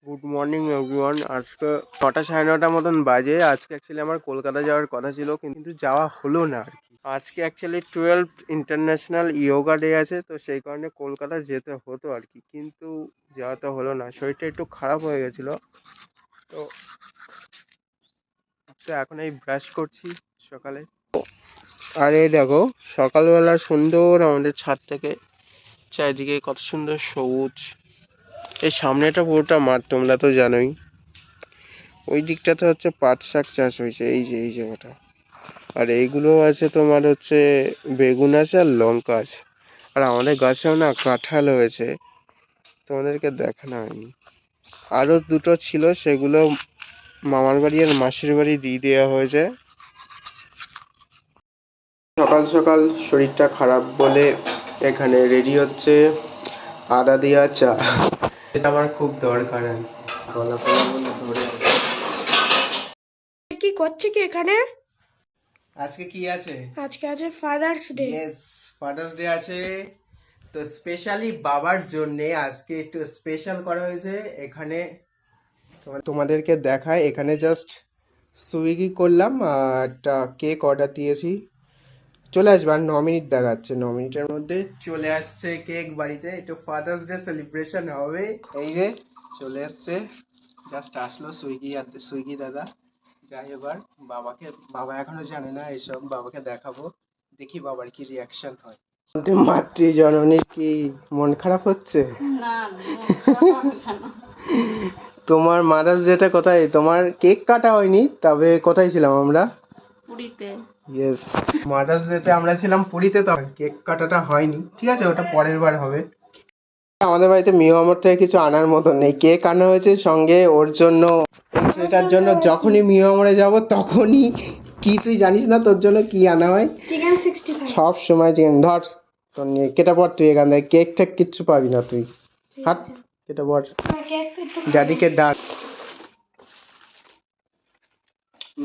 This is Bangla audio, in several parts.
Good morning everyone. আজকে 9টা 9:30 মতন বাজে। আজকে অ্যাকচুয়ালি আমার কলকাতা যাওয়ার কথা ছিল, কিন্তু যাওয়া হলো না আর কি। আজকে actually 12th international yoga day আছে, তো সেই কারণে কলকাতা যেতে হতো আর কি, কিন্তু যাওয়া তো হলো না। শরীরটা একটু খারাপ হয়ে গেছিলো। তো তো এখন এই ব্রাশ করছি সকালে। আর এই দেখো, সকালবেলা সুন্দর আমাদের ছাদ থেকে চারিদিকে কত সুন্দর সবুজ। এই সামনেটা পুরোটা মাঠ, তোমরা তো জানোই। ওই দিকটাতে হচ্ছে পাট শাক চাষ হয়েছে, এই যে এই জায়গাটা। আর এইগুলো আছে তোমার হচ্ছে বেগুন আছে আর লঙ্কা আছে। আর আমাদের গাছেও না কাঁঠাল হয়েছে, তোমাদেরকে দেখানো হয়নি। আরো দুটো ছিল, সেগুলো মামার বাড়ি আর মাসির বাড়ি দিয়ে দেওয়া হয়েছে। সকাল সকাল শরীরটা খারাপ বলে এখানে রেডি হচ্ছে আদা দেওয়া চা। এটা আমার খুব দরকার আর কি, গলা ফলা বলে ধরে। কি করছে কি এখানে? আজকে কি আছে? আজকে আছে father's day. Yes, father's day আছে। তো স্পেশালি বাবার জন্য আজকে একটু স্পেশাল করা হয়েছে এখানে। তোমাদেরকে দেখায়, এখানে জাস্ট সুইগি করলাম আর একটা কেক অর্ডার দিয়েছি, চলে আসবে। আর 9 মিনিট দেখাচ্ছে, 9 মিনিটের মধ্যে চলে আসছে কেক বাড়িতে। একটু ফাদার্স ডে সেলিব্রেশন হবে। এই যে চলে আসছে, জাস্ট আসলো সুইগি আর সুইগি দাদা। যাই এবার বাবাকে, বাবা এখনো জানে না এসব, বাবাকে দেখাবো, দেখি বাবার কি রিয়াকশন হয়। মাতৃ জননীর কি মন খারাপ হচ্ছে? তোমার মাদার্স ডেটা কোথায়? তোমার কেক কাটা হয়নি, তবে কোথায় ছিলাম আমরা? পুরীতে। ইয়েস, মাদার্স ডেতে আমরা ছিলাম পুরীতে, তো কেক কাটাটা হয়নি। ঠিক আছে, ওটা পরের বার হবে। আমাদের বাড়িতে মিও আমার থেকে কিছু আনার মতো নেই। কেক আনা হয়েছে সঙ্গে ওর জন্য, সেটার জন্য যখনই মিও আমরে যাব তখনই। কি তুই জানিস না তোর জন্য কি আনা হয়? চিকেন 65। সব সময় চিকেন। ধর তোর নিয়ে কেটে পড় তুই এখান থেকে, কেক টেক কিচ্ছু পাবি না তুই। হাত কেটে পড়, ড্যাডিকে ডাক।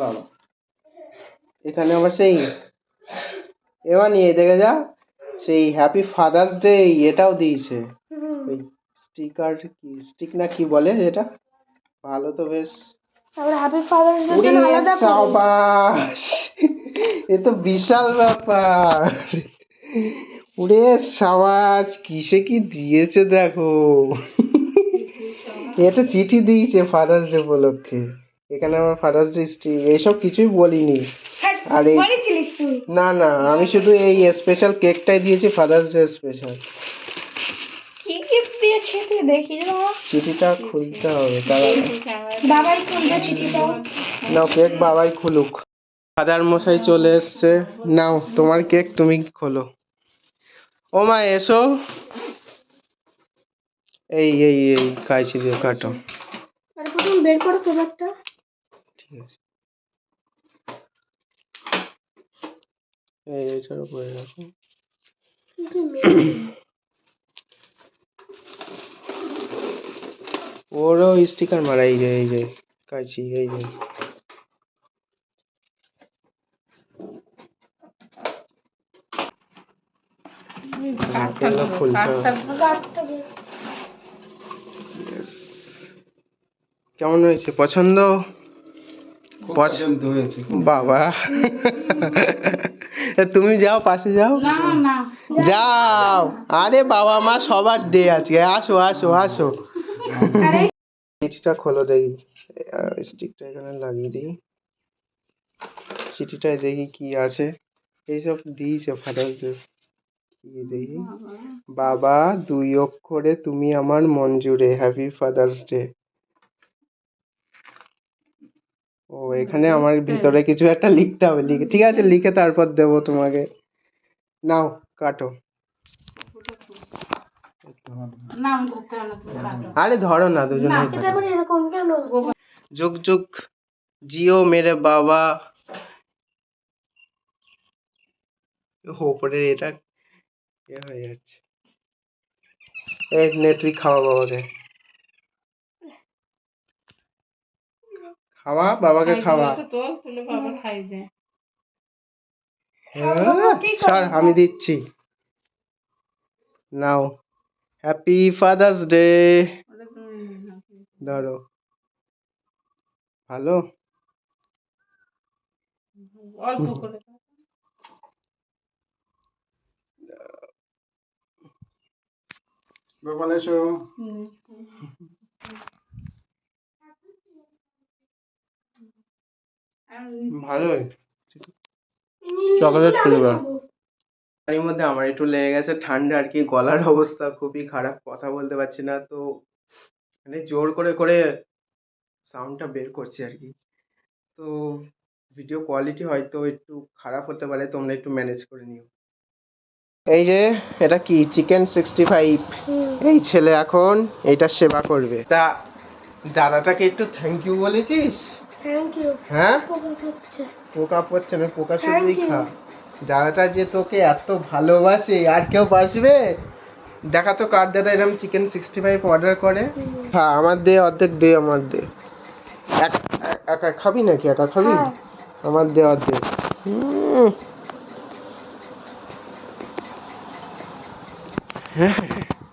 বাবা এখানে আবার সেই এবার নিয়ে দেখে যা, সেই হ্যাপি ফাদার্স ডে এটাও দিয়েছে। ওই স্টিকার কি স্টিক না কি বলে এটা, ভালো তো বেশ। আমরা হ্যাপি ফাদার্স ডে উড়ে জন্য আলাদা করে। সাবাস, এ তো বিশাল ব্যাপার। উড়ে সাবাস, কিসে কি দিয়েছে দেখো। এটা চিঠি দিয়েছে ফাদার্স ডে উপলক্ষে। এখানে আমার ফাদার্স ডে এইসব কিছুই বলিনি। আরে বলেছিলিস তুই? না না, আমি শুধু এই স্পেশাল কেকটাই দিয়েছি ফাদার্স ডে স্পেশাল। কি গিফট দিয়েছে তুই দেখি বাবা। চিঠিটা খুলতে হবে, তারা বাবাই খুলবে চিঠিটা। নাও কেক বাবাই খুলুক। ফাদার মশাই চলে এসছে, নাও তোমার কেক তুমি খোলো। ও মা এসো, এই এই এই কাইছি দিয়ে কাটো। আর প্রথম বের করো পেপারটা। ঠিক আছে, এই এটার উপরে রাখো। ওরও স্টিকার মারা, এই যে কাইছি, এই যে এগুলো খুলতে হবে। Yes. কেমন হয়েছে? পছন্দ? পছন্দ হয়েছে বাবা। তুমি যাও, পাশে যাও। যাও, আরে বাবা মা সবার ডে আজকে, আসো আসো আসো। চিঠিটা খোলো দেখি, স্টিকটা এখানে লাগিয়ে দিই। চিঠিটায় দেখি কি আছে। এইসব দিয়েছে ফাদার্স ডে, কি দেখি। বাবা 2 অক্ষরে তুমি আমার মন জুড়ে, হ্যাপি ফাদার্স ডে। ও এখানে আমার ভিতরে কিছু একটা লিখতে হবে, লিখে ঠিক আছে, লিখে তারপর দেবো তোমাকে। নাও কাটো। আরে ধরো না, দুজনে এরকম কেন? যুগ যুগ জিও মেরে বাবা। ওপরের এটা এ হয়ে যাচ্ছে। এই নে তুই খাওয়া বাবাকে, খাওয়া বাবাকে খাওয়া। সর আমি দিচ্ছি, নাও হ্যাপি ফাদার্স ডে। ধরো ভালো। অল্প করে গোপাল এসো। ভালোই চকলেট ফ্লেভার। এর মধ্যে আমার একটু লেগে গেছে ঠান্ডা আর কি, গলার অবস্থা খুবই খারাপ, কথা বলতে পারছি না, তো মানে জোর করে করে সাউন্ডটা বের করছি আর কি। তো ভিডিও কোয়ালিটি হয়তো একটু খারাপ হতে পারে, তোমরা একটু ম্যানেজ করে নিও। এই যে এটা কি চিকেন 65, এই ছেলে এখন এইটার সেবা করবে। তা দাদাটাকে একটু থ্যাংক ইউ বলেছিস? Thank you. হ্যাঁ পোকা খাচ্ছে। পোকা পড়ছে না, পোকা Thank শুধুই you. খা। দাদাটা যে তোকে এত ভালোবাসে আর কেউ বাসবে? দেখা তো কার দাদা এরকম চিকেন 65 অর্ডার করে। হ্যাঁ আমার দে, অর্ধেক দে, আমার দে। একা খাবি নাকি? একা খাবি? হ্যাঁ। আমার দে অর্ধেক।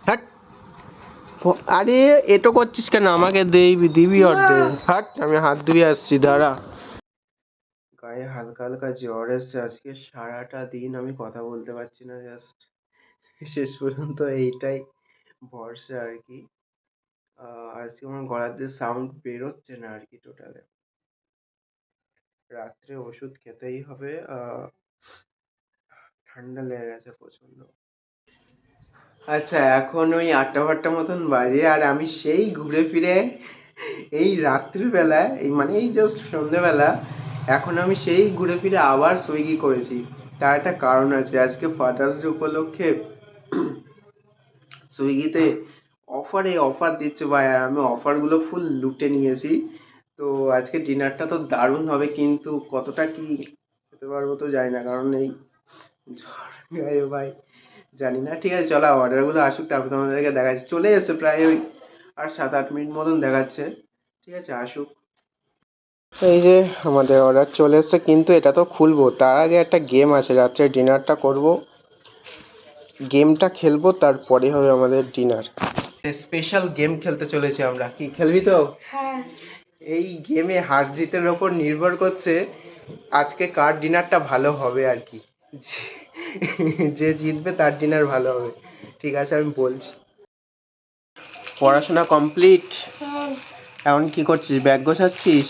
হ্যাট। আরে এটো করছিস কেন? আমাকে দিবি দিবি অর্ধেক। হাট, আমি হাত ধুয়ে আসছি, দাঁড়া। গায়ে হালকা হালকা জ্বর এসছে, আজকে সারাটা দিন আমি কথা বলতে পারছি না, জাস্ট শেষ পর্যন্ত এইটাই ভরসা আর কি। আজকে আমার গলার দিয়ে সাউন্ড বেরোচ্ছে না আর কি টোটালে। রাত্রে ওষুধ খেতেই হবে, ঠান্ডা লেগে গেছে প্রচন্ড। আচ্ছা এখন ওই 8টা মতন বাজে, আর আমি সেই ঘুরে ফিরে এই রাত্রিবেলায়, এই মানে এই জাস্ট সন্ধ্যেবেলা, এখন আমি সেই ঘুরে ফিরে আবার সুইগি করেছি। তার একটা কারণ আছে, আজকে ফাদার্স ডে উপলক্ষে সুইগিতে অফার দিচ্ছে ভাই, আর আমি অফারগুলো ফুল লুটে নিয়েছি। তো আজকে ডিনারটা তো দারুণ হবে, কিন্তু কতটা কি খেতে পারবো তো জানি না, কারণ এই ঝড় গায়ে ভাই জানি না। ঠিক আছে চলো অর্ডারগুলো আসুক, তারপর তোমাদেরকে দেখাচ্ছি। চলে এসেছে প্রায় ওই আর 7-8 মিনিট মতন দেখাচ্ছে। ঠিক আছে আসুক। এই যে আমাদের অর্ডার চলে এসেছে, কিন্তু এটা তো খুলবো তার আগে একটা গেম আছে, রাত্রে ডিনারটা করব, গেমটা খেলবো, তারপরে হবে আমাদের ডিনার। স্পেশাল গেম খেলতে চলেছি আমরা, কি খেলবি তো? হ্যাঁ। এই গেমে হার জিতের ওপর নির্ভর করছে আজকে কার ডিনারটা ভালো হবে আর কি। যে জিতবে তার ডিনার ভালো হবে। ঠিক আছে আমি বলছি। পড়াশোনা কমপ্লিট? এখন কি করছিস? ব্যাগ গোছাচ্ছিস?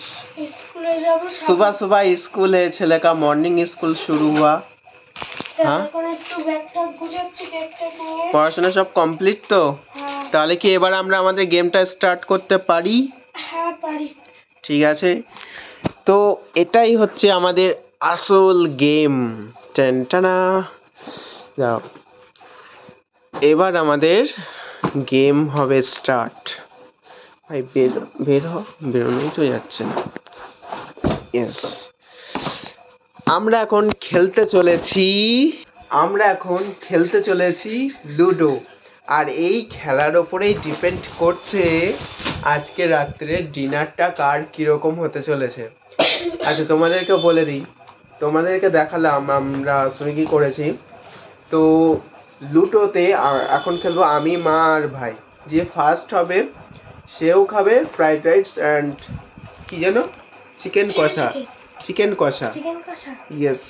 স্কুলে যাব। सुबह सुबह স্কুলে ছেলে কা মর্নিং স্কুল শুরু हुआ। হ্যাঁ এখন একটু ব্যাগটা গুছাচ্ছি, ব্যাগটা নিয়ে। পড়াশোনা সব কমপ্লিট তো? হ্যাঁ। তাহলে কি এবার আমরা আমাদের গেমটা স্টার্ট করতে পারি? হ্যাঁ পারি। ঠিক আছে, তো এটাই হচ্ছে আমাদের আসল গেম। টেনটানা যাও, এবার আমাদের গেম হবে স্টার্ট। ভাই বের হ, বেরোনোই তো যাচ্ছে না। ইয়েস, আমরা এখন খেলতে চলেছি লুডো। আর এই খেলার ওপরেই ডিপেন্ড করছে আজকে রাত্রে ডিনারটা কার কিরকম হতে চলেছে। আচ্ছা তোমাদেরকে বলে দিই, তোমাদেরকে দেখালাম আমরা সুইগি করেছি। তো লুডোতে এখন খেলবো আমি, মা আর ভাই। যে ফার্স্ট হবে সেও খাবে ফ্রাইড রাইস অ্যান্ড কি যেন চিকেন কষা। চিকেন কষা, ইয়েস।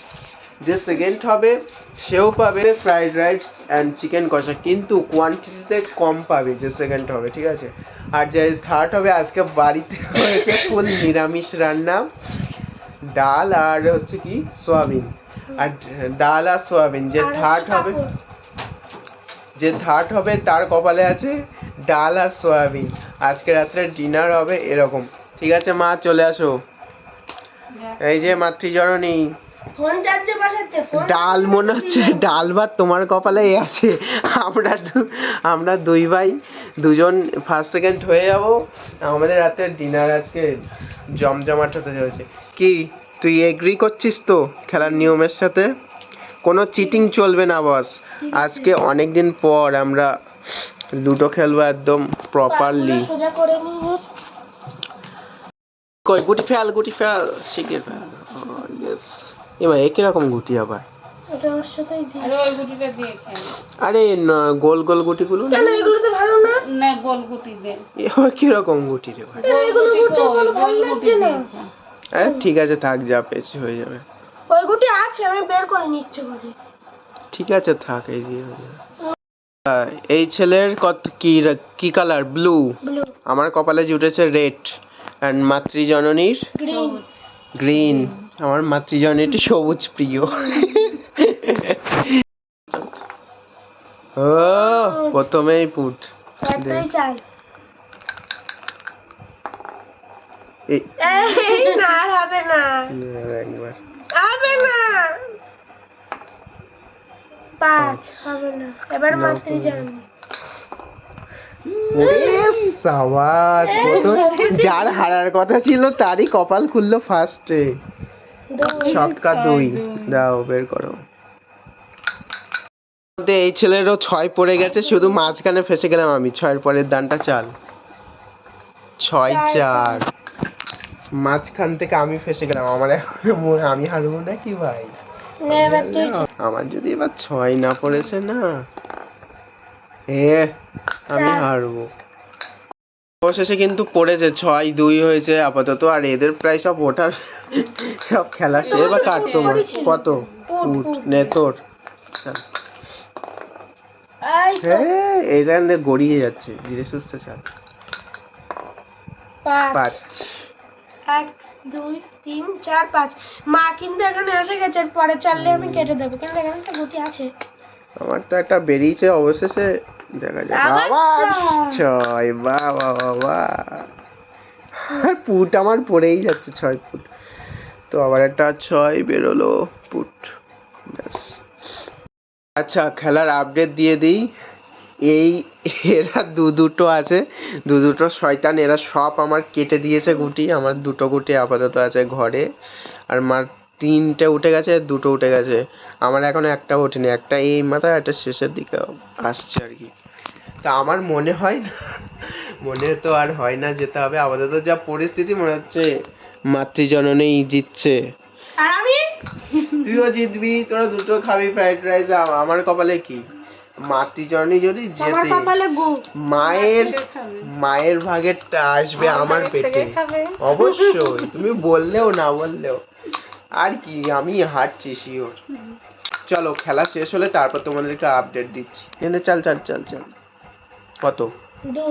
যে সেকেন্ড হবে সেও পাবে ফ্রাইড রাইস অ্যান্ড চিকেন কষা, কিন্তু কোয়ান্টিটিতে কম পাবে যে সেকেন্ড হবে, ঠিক আছে? আর যে থার্ড হবে, আজকে বাড়িতে হয়েছে ফুল নিরামিষ রান্না, ডাল আর হচ্ছে কি সোয়াবিন, আর ডাল আর সোয়াবিন। যে থার্ড হবে তার কপালে আছে ডাল আর সোয়াবিন। আজকে রাত্রে ডিনার হবে এরকম। ঠিক আছে মা চলে আসো। এই যে মাতৃজননী, ডাল মনে হচ্ছে ডাল ভাত তোমার কপালেই আছে। আমরা দুই ভাই দুজন ফার্স্ট সেকেন্ড হয়ে যাব। আমাদের রাতের ডিনার আজকে জমজমাট হতে চলেছে। কি তুই এগ্রি করছিস তো খেলার নিয়মের সাথে? কোনো চিটিং চলবে না বস। আজকে অনেক দিন পর আমরা লুডো খেলবো একদম প্রপারলি। কই গুটি ফেল শিখে ফেল। ইয়েস, এবার একই রকম গুটি আবার। ওটা ওর সাথেই দিই। আর ওই গুটিটা দিয়ে খাই। আরে না, গোল গোল গুটিগুলো না। কেন এগুলো তো ভালো না? না গোল গুটি দে। এ আবার কিরকম গুটি রে ভাই? গোল গুটি কই? গোল গুটি দিয়ে খা। ঠিক আছে থাক, যা পেয়েছি হয়ে যাবে। ওই গুটি আছে, আমি বের করে নিচ্ছে বলে। ঠিক আছে থাক, এই দিয়ে হয়ে যাবে। এই ছেলের কত কি কালার? ব্লু। ব্লু, আমার কপালে জুটেছে রেড। অ্যান্ড মাতৃজননীর গ্রিন। গ্রিন। আমার মাতৃজননীটি সবুজ প্রিয়। ও প্রথমেই পুট। একটাই চাই। এই এই না, আর হবে না, একবার হবে না। 5 হবে না। এবার নাও মাত্র তুমি। জান। ওরে সাবাস, কত যার হারার কথা ছিল তারই কপাল খুললো ফার্স্টে। ছক্কা 2। দাও বের করো। এই ছেলেরও 6 পড়ে গেছে, শুধু মাঝখানে ফেসে গেলাম আমি। 6 এর পরের দানটা চাল। 6-4। মাঝখান থেকে আমি ফেসে গেলাম। আমার এখন আমি হারবো নাকি ভাই? না, এবার তুই আমার যদি এবার 6 না পড়েছে না, আমি হারবো। অবশেষে কিন্তু পড়েছে 6-2 হয়েছে আপাতত। আর এদের প্রায় সব ওঠার সব খেলা সে। এবার কাট তোমার কত? উঠ নে তোর। এই তো এটা গড়িয়ে যাচ্ছে, ধীরে সুস্থে চাল। 5 5। 1 2 3 4 5। মা কিন্তু এখানে এসে গেছে, পরে চাললে আমি কেটে দেবো, কিন্তু এখানে একটা গুটি আছে। আমার তো একটা বেরিয়েছে অবশেষে, দেখা যাক। আবার আবার 6। 6। বাহ বাহ বাহ। আর পুট আমার পড়েই যাচ্ছে, 6 ফুট। তো আবার একটা 6 বেরোলো পুট। ব্যাস। আচ্ছা খেলার আপডেট দিয়ে দিই। এই এরা দুটো আছে, দুটো শয়তান। এরা সব আমার কেটে দিয়েছে গুটি। আমার 2টো গুটি আপাতত আছে ঘরে। আর মার 3টে উঠে গেছে, 2টো উঠে গেছে। আমার এখনো একটা ওঠেনি, একটা এই মাথায়, একটা শেষের দিকে আসছে আর কি। তা আমার মনে হয় না, মনে তো আর হয় না যেতে হবে। আপাতত যা পরিস্থিতি মনে হচ্ছে মাতৃজননী জিতছে। আর আমি তুইও জিতবি, তোরা 2টো খাবি ফ্রাইড রাইস। আমার কপালে কি? মাতৃজননী যদি আমার জেতে, কপালে গু। মায়ের ভাগেরটা আসবে আমার পেটে। অবশ্যই, তুমি বললেও না বললেও। আর কি, আমি হারছি শিওর। চলো খেলা শেষ হলে তারপর তোমাদেরকে আপডেট দিচ্ছি। চাল চাল চাল চাল। কত? 2।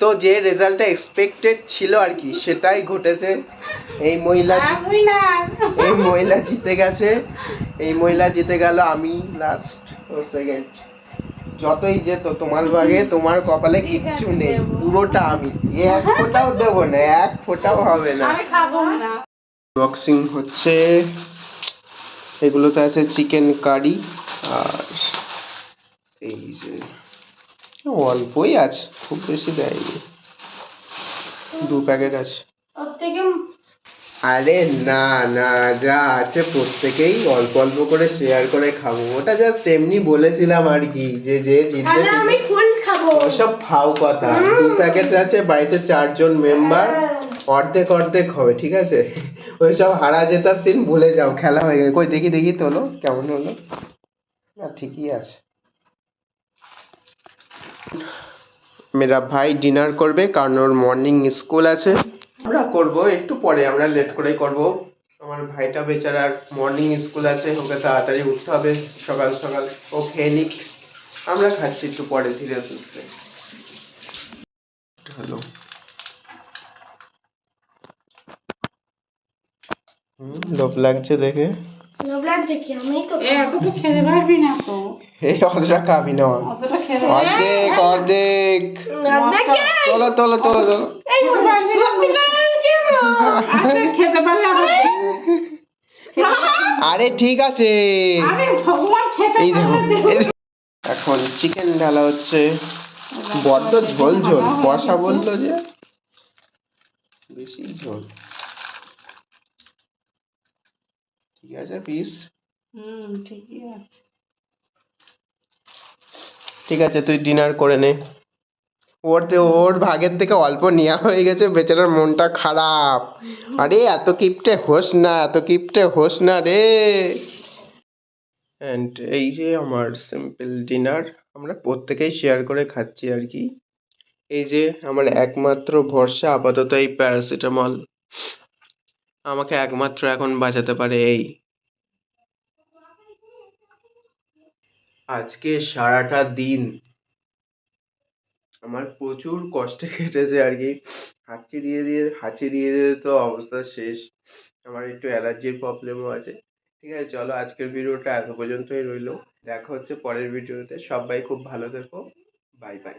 তো যে রেজাল্টটা এক্সপেক্টেড ছিল আর কি, সেটাই ঘটেছে। এই মহিলা জিতে গেছে। এই মহিলা জিতে গেল। আমি লাস্ট ও সেকেন্ড। যতই যেত তোমার ভাগে, তোমার কপালে কিচ্ছু নেই, পুরোটা আমি। এক ফোঁটাও দেবো না, এক ফোঁটাও হবে না। আমি খাবো না। বক্সিং হচ্ছে। এগুলোতে আছে চিকেন কারি। আর এই যে অল্পই আছে, খুব বেশি দেয়নি। 2 প্যাকেট আছে। ওর থেকে আরে না না, যা আছে প্রত্যেকেই অল্প অল্প করে শেয়ার করে খাবো। ওটা জাস্ট এমনি বলেছিলাম আর কি, যে জিতবে তাহলে আমি ফুল খাবো। ওসব ফাও কথা। 2 প্যাকেট আছে, বাড়িতে 4 জন মেম্বার, অর্ধেক অর্ধেক হবে, ঠিক আছে? ওইসব হারা জেতার সিন ভুলে যাও, খেলা হয়ে গেছে। কই দেখি দেখি তোলো কেমন হলো। না ঠিকই আছে। মেরা ভাই ডিনার করবে, কারণ ওর মর্নিং স্কুল আছে। আমরা করব একটু পরে, আমরা লেট করেই করব। আমার ভাইটা বেচারার মর্নিং স্কুল আছে, ওকে তাড়াতাড়ি উঠতে হবে সকাল সকাল। ও খেয়ে নিক, আমরা খাচ্ছি একটু পরে ধীরে সুস্থে। হ্যালো। লোভ লাগছে দেখে। লোভ লাগছে কি? আমি তো এতটুকু খেতে পারবি না তো। এই অতটা খাবি না। অতটা খেতে অর্ধেক অর্ধেক। দেখে তোলো তোলো তোলো তোলো। এই সত্যি করে কেন? আচ্ছা খেতে পারলে আবার আরে ঠিক আছে। আরে ভগবান খেতে এই দেখো, পারলে দেবো। এই দেখো। এখন চিকেন ঢালা হচ্ছে। বড্ড ঝোল ঝোল, কষা বললো যে বেশি ঝোল। ঠিক আছে পিস। ঠিকই আছে। ঠিক আছে তুই ডিনার করে নে। ওর ভাগের থেকে অল্প নেওয়া হয়ে গেছে, বেচারার মনটা খারাপ। আরে এত কিপটে হোস না, এত কিপটে হোস না রে। অ্যান্ড এই যে আমার সিম্পল ডিনার, আমরা প্রত্যেকেই শেয়ার করে খাচ্ছি আর কি। এই যে আমার একমাত্র ভরসা আপাতত এই প্যারাসিটামল, আমাকে একমাত্র এখন বাঁচাতে পারে এই। আজকে সারাটা দিন আমার প্রচুর কষ্টে কেটেছে আর কি। হাঁচি দিয়ে দিয়ে তো অবস্থা শেষ। আমার একটু অ্যালার্জির প্রবলেমও আছে। ঠিক আছে, চলো আজকের ভিডিওটা এত পর্যন্তই রইলো। দেখা হচ্ছে পরের ভিডিওতে। সবাই খুব ভালো থেকো। Bye bye.